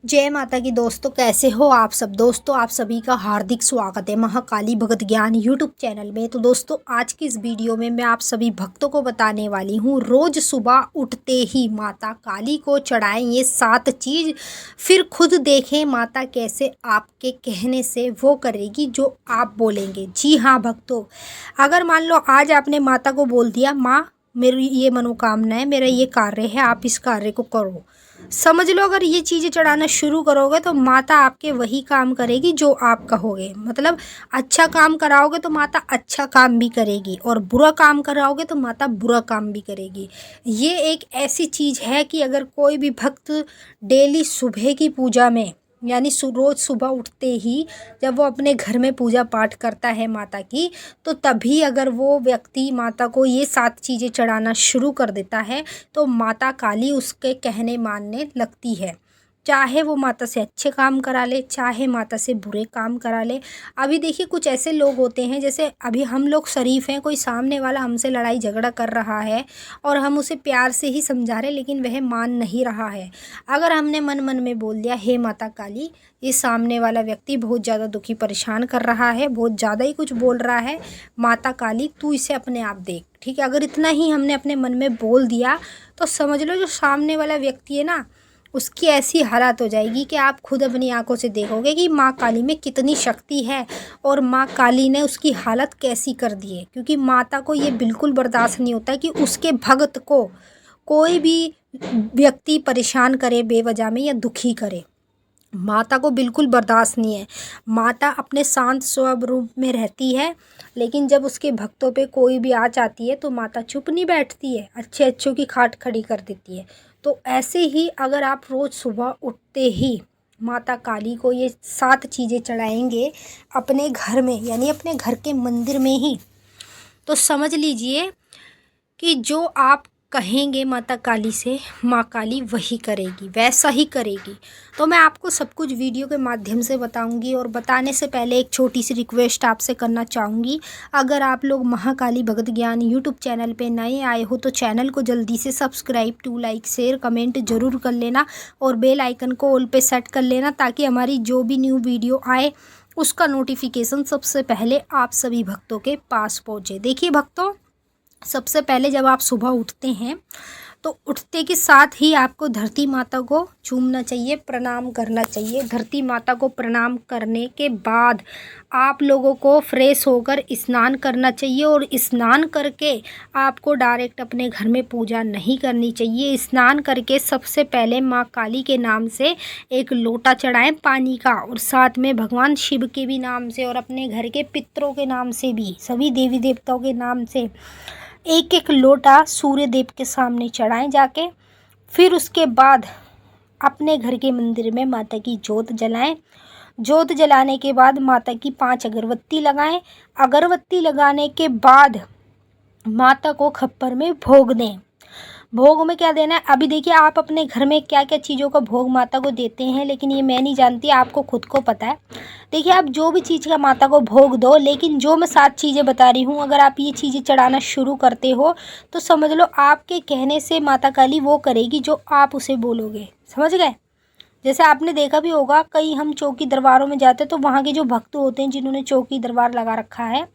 जय माता की दोस्तों, कैसे हो आप सब। दोस्तों, आप सभी का हार्दिक स्वागत है महाकाली भगत ज्ञान यूट्यूब चैनल में। तो दोस्तों, आज की इस वीडियो में मैं आप सभी भक्तों को बताने वाली हूँ, रोज़ सुबह उठते ही माता काली को चढ़ाएं ये 7 चीज़। फिर खुद देखें माता कैसे आपके कहने से वो करेगी जो आप बोलेंगे। जी हाँ भक्तों, अगर मान लो आज आपने माता को बोल दिया, माँ मेरी ये मनोकामना है, मेरा ये कार्य है, आप इस कार्य को करो। समझ लो, अगर ये चीज़ें चढ़ाना शुरू करोगे तो माता आपके वही काम करेगी जो आप कहोगे। मतलब अच्छा काम कराओगे तो माता अच्छा काम भी करेगी, और बुरा काम कराओगे तो माता बुरा काम भी करेगी। ये एक ऐसी चीज़ है कि अगर कोई भी भक्त डेली सुबह की पूजा में, यानी रोज़ सुबह उठते ही जब वो अपने घर में पूजा पाठ करता है माता की, तो तभी अगर वो व्यक्ति माता को ये 7 चीज़ें चढ़ाना शुरू कर देता है तो माता काली उसके कहने मानने लगती है। चाहे वो माता से अच्छे काम करा ले, चाहे माता से बुरे काम करा ले। अभी देखिए, कुछ ऐसे लोग होते हैं, जैसे अभी हम लोग शरीफ हैं, कोई सामने वाला हमसे लड़ाई झगड़ा कर रहा है और हम उसे प्यार से ही समझा रहे, लेकिन वह मान नहीं रहा है। अगर हमने मन मन में बोल दिया, हे माता काली, ये सामने वाला व्यक्ति बहुत ज़्यादा दुखी परेशान कर रहा है, बहुत ज़्यादा ही कुछ बोल रहा है, माता काली तू इसे अपने आप देख। ठीक है, अगर इतना ही हमने अपने मन में बोल दिया तो समझ लो जो सामने वाला व्यक्ति है ना, उसकी ऐसी हालत हो जाएगी कि आप खुद अपनी आंखों से देखोगे कि माँ काली में कितनी शक्ति है और माँ काली ने उसकी हालत कैसी कर दी है। क्योंकि माता को ये बिल्कुल बर्दाश्त नहीं होता कि उसके भक्त को कोई भी व्यक्ति परेशान करे बेवजह में या दुखी करे। माता को बिल्कुल बर्दाश्त नहीं है। माता अपने शांत स्वरूप में रहती है, लेकिन जब उसके भक्तों पे कोई भी आ जाती है तो माता चुप नहीं बैठती है, अच्छे अच्छों की खाट खड़ी कर देती है। तो ऐसे ही अगर आप रोज़ सुबह उठते ही माता काली को ये 7 चीज़ें चढ़ाएंगे अपने घर में, यानी अपने घर के मंदिर में ही, तो समझ लीजिए कि जो आप कहेंगे माता काली से, माँ काली वही करेगी, वैसा ही करेगी। तो मैं आपको सब कुछ वीडियो के माध्यम से बताऊंगी, और बताने से पहले एक छोटी सी रिक्वेस्ट आपसे करना चाहूँगी। अगर आप लोग महाकाली भगत ज्ञान यूट्यूब चैनल पे नए आए हो तो चैनल को जल्दी से subscribe, to like, share, comment ज़रूर कर लेना, और बेल आइकन को ऑल पे सेट कर लेना, ताकि हमारी जो भी न्यू वीडियो आए उसका नोटिफिकेशन सबसे पहले आप सभी भक्तों के पास पहुँचे। देखिए भक्तों, सबसे पहले जब आप सुबह उठते हैं तो उठते के साथ ही आपको धरती माता को चूमना चाहिए, प्रणाम करना चाहिए। धरती माता को प्रणाम करने के बाद आप लोगों को फ्रेश होकर स्नान करना चाहिए, और स्नान करके आपको डायरेक्ट अपने घर में पूजा नहीं करनी चाहिए। स्नान करके सबसे पहले माँ काली के नाम से एक लोटा चढ़ाएं पानी का, और साथ में भगवान शिव के भी नाम से और अपने घर के पितरों के नाम से भी, सभी देवी देवताओं के नाम से एक एक लोटा सूर्य देव के सामने चढ़ाएं जाके। फिर उसके बाद अपने घर के मंदिर में माता की जोत जलाएं। जोत जलाने के बाद माता की 5 अगरबत्ती लगाएं। अगरबत्ती लगाने के बाद माता को खप्पर में भोग दें। भोग में क्या देना है, अभी देखिए आप अपने घर में क्या क्या चीज़ों का भोग माता को देते हैं, लेकिन ये मैं नहीं जानती, आपको खुद को पता है। देखिए, आप जो भी चीज़ का माता को भोग दो, लेकिन जो मैं 7 चीज़ें बता रही हूँ, अगर आप ये चीज़ें चढ़ाना शुरू करते हो तो समझ लो आपके कहने से माता काली वो करेगी जो आप उसे बोलोगे। समझ गए। जैसे आपने देखा भी होगा, कई हम चौकी दरबारों में जाते हैं तो वहाँ के जो भक्त होते हैं जिन्होंने चौकी दरबार लगा रखा है,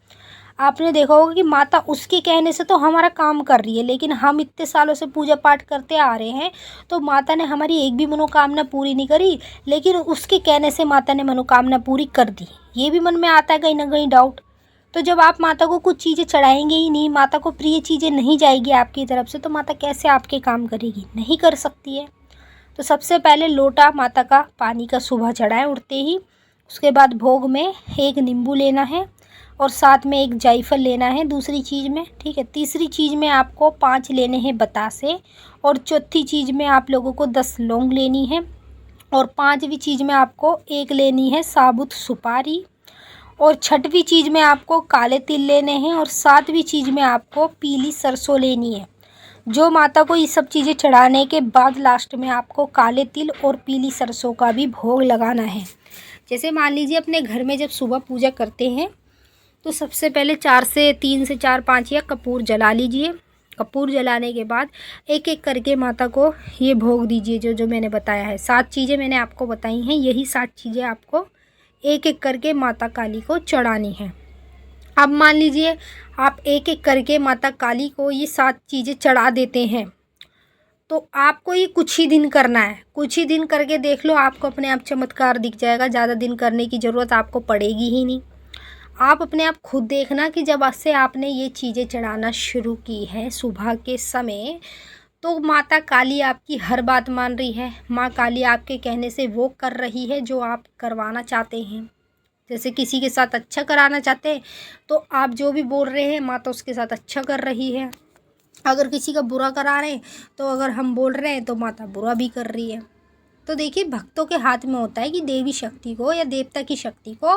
आपने देखा होगा कि माता उसके कहने से तो हमारा काम कर रही है, लेकिन हम इतने सालों से पूजा पाठ करते आ रहे हैं तो माता ने हमारी एक भी मनोकामना पूरी नहीं करी, लेकिन उसके कहने से माता ने मनोकामना पूरी कर दी। ये भी मन में आता है कहीं ना कहीं डाउट। तो जब आप माता को कुछ चीज़ें चढ़ाएंगे ही नहीं, माता को प्रिय चीज़ें नहीं जाएगी आपकी तरफ से, तो माता कैसे आपके काम करेगी, नहीं कर सकती है। तो सबसे पहले लोटा माता का पानी का सुबह चढ़ाएं उठते ही। उसके बाद भोग में एक नींबू लेना है, और साथ में एक जायफल लेना है दूसरी चीज़ में। ठीक है, तीसरी चीज़ में आपको 5 लेने हैं बतासे, और चौथी चीज़ में आप लोगों को 10 लौंग लेनी है, और 5वीं चीज़ में आपको एक लेनी है साबुत सुपारी, और 6वीं चीज़ में आपको काले तिल लेने हैं, और 7वीं चीज़ में आपको पीली सरसों लेनी है। जो माता को ये सब चीज़ें चढ़ाने के बाद लास्ट में आपको काले तिल और पीली सरसों का भी भोग लगाना है। जैसे मान लीजिए अपने घर में जब सुबह पूजा करते हैं तो सबसे पहले 3 से 4 5 या कपूर जला लीजिए, कपूर जलाने के बाद एक एक करके माता को ये भोग दीजिए। जो जो मैंने बताया है 7 चीज़ें मैंने आपको बताई हैं, यही 7 चीज़ें आपको एक एक करके माता काली को चढ़ानी है। अब मान लीजिए आप एक एक करके माता काली को ये 7 चीज़ें चढ़ा देते हैं, तो आपको ये कुछ ही दिन करना है। कुछ ही दिन करके देख लो, आपको अपने आप चमत्कार दिख जाएगा। ज़्यादा दिन करने की ज़रूरत आपको पड़ेगी ही नहीं। आप अपने आप खुद देखना कि जब से आपने ये चीज़ें चढ़ाना शुरू की है सुबह के समय, तो माता काली आपकी हर बात मान रही है। माँ काली आपके कहने से वो कर रही है जो आप करवाना चाहते हैं। जैसे किसी के साथ अच्छा कराना चाहते हैं, तो आप जो भी बोल रहे हैं माता उसके साथ अच्छा कर रही है। अगर किसी का बुरा करा रहे हैं, तो अगर हम बोल रहे हैं तो माता बुरा भी कर रही है। तो देखिए, भक्तों के हाथ में होता है कि देवी शक्ति को या देवता की शक्ति को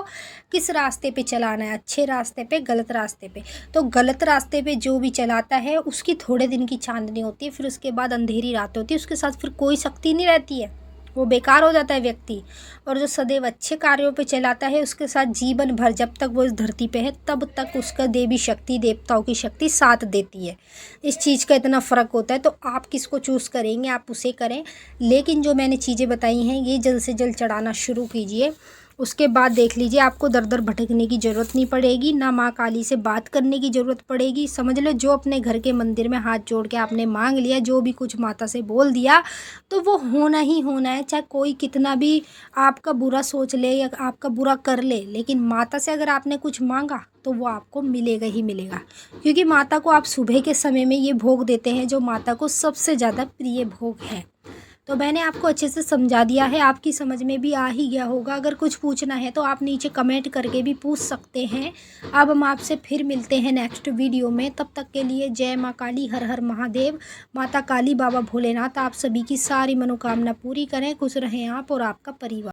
किस रास्ते पे चलाना है, अच्छे रास्ते पे, गलत रास्ते पे। तो गलत रास्ते पे जो भी चलाता है उसकी थोड़े दिन की चांदनी होती है, फिर उसके बाद अंधेरी रात होती है, उसके साथ फिर कोई शक्ति नहीं रहती है, वो बेकार हो जाता है व्यक्ति। और जो सदैव अच्छे कार्यों पे चलाता है उसके साथ जीवन भर, जब तक वो इस धरती पे है तब तक उसका देवी शक्ति, देवताओं की शक्ति साथ देती है। इस चीज़ का इतना फ़र्क होता है। तो आप किसको चूज़ करेंगे, आप उसे करें। लेकिन जो मैंने चीज़ें बताई हैं ये जल्द से जल्द चढ़ाना शुरू कीजिए। उसके बाद देख लीजिए, आपको दर दर भटकने की ज़रूरत नहीं पड़ेगी, ना माँ काली से बात करने की ज़रूरत पड़ेगी। समझ लो, जो अपने घर के मंदिर में हाथ जोड़ के आपने मांग लिया, जो भी कुछ माता से बोल दिया, तो वो होना ही होना है। चाहे कोई कितना भी आपका बुरा सोच ले या आपका बुरा कर ले, लेकिन माता से अगर आपने कुछ मांगा तो वो आपको मिलेगा ही मिलेगा। क्योंकि माता को आप सुबह के समय में ये भोग देते हैं जो माता को सबसे ज़्यादा प्रिय भोग है। तो मैंने आपको अच्छे से समझा दिया है, आपकी समझ में भी आ ही गया होगा। अगर कुछ पूछना है तो आप नीचे कमेंट करके भी पूछ सकते हैं। अब हम आपसे फिर मिलते हैं नेक्स्ट वीडियो में। तब तक के लिए जय माँ काली, हर हर महादेव। माता काली, बाबा भोलेनाथ आप सभी की सारी मनोकामना पूरी करें। खुश रहें आप और आपका परिवार।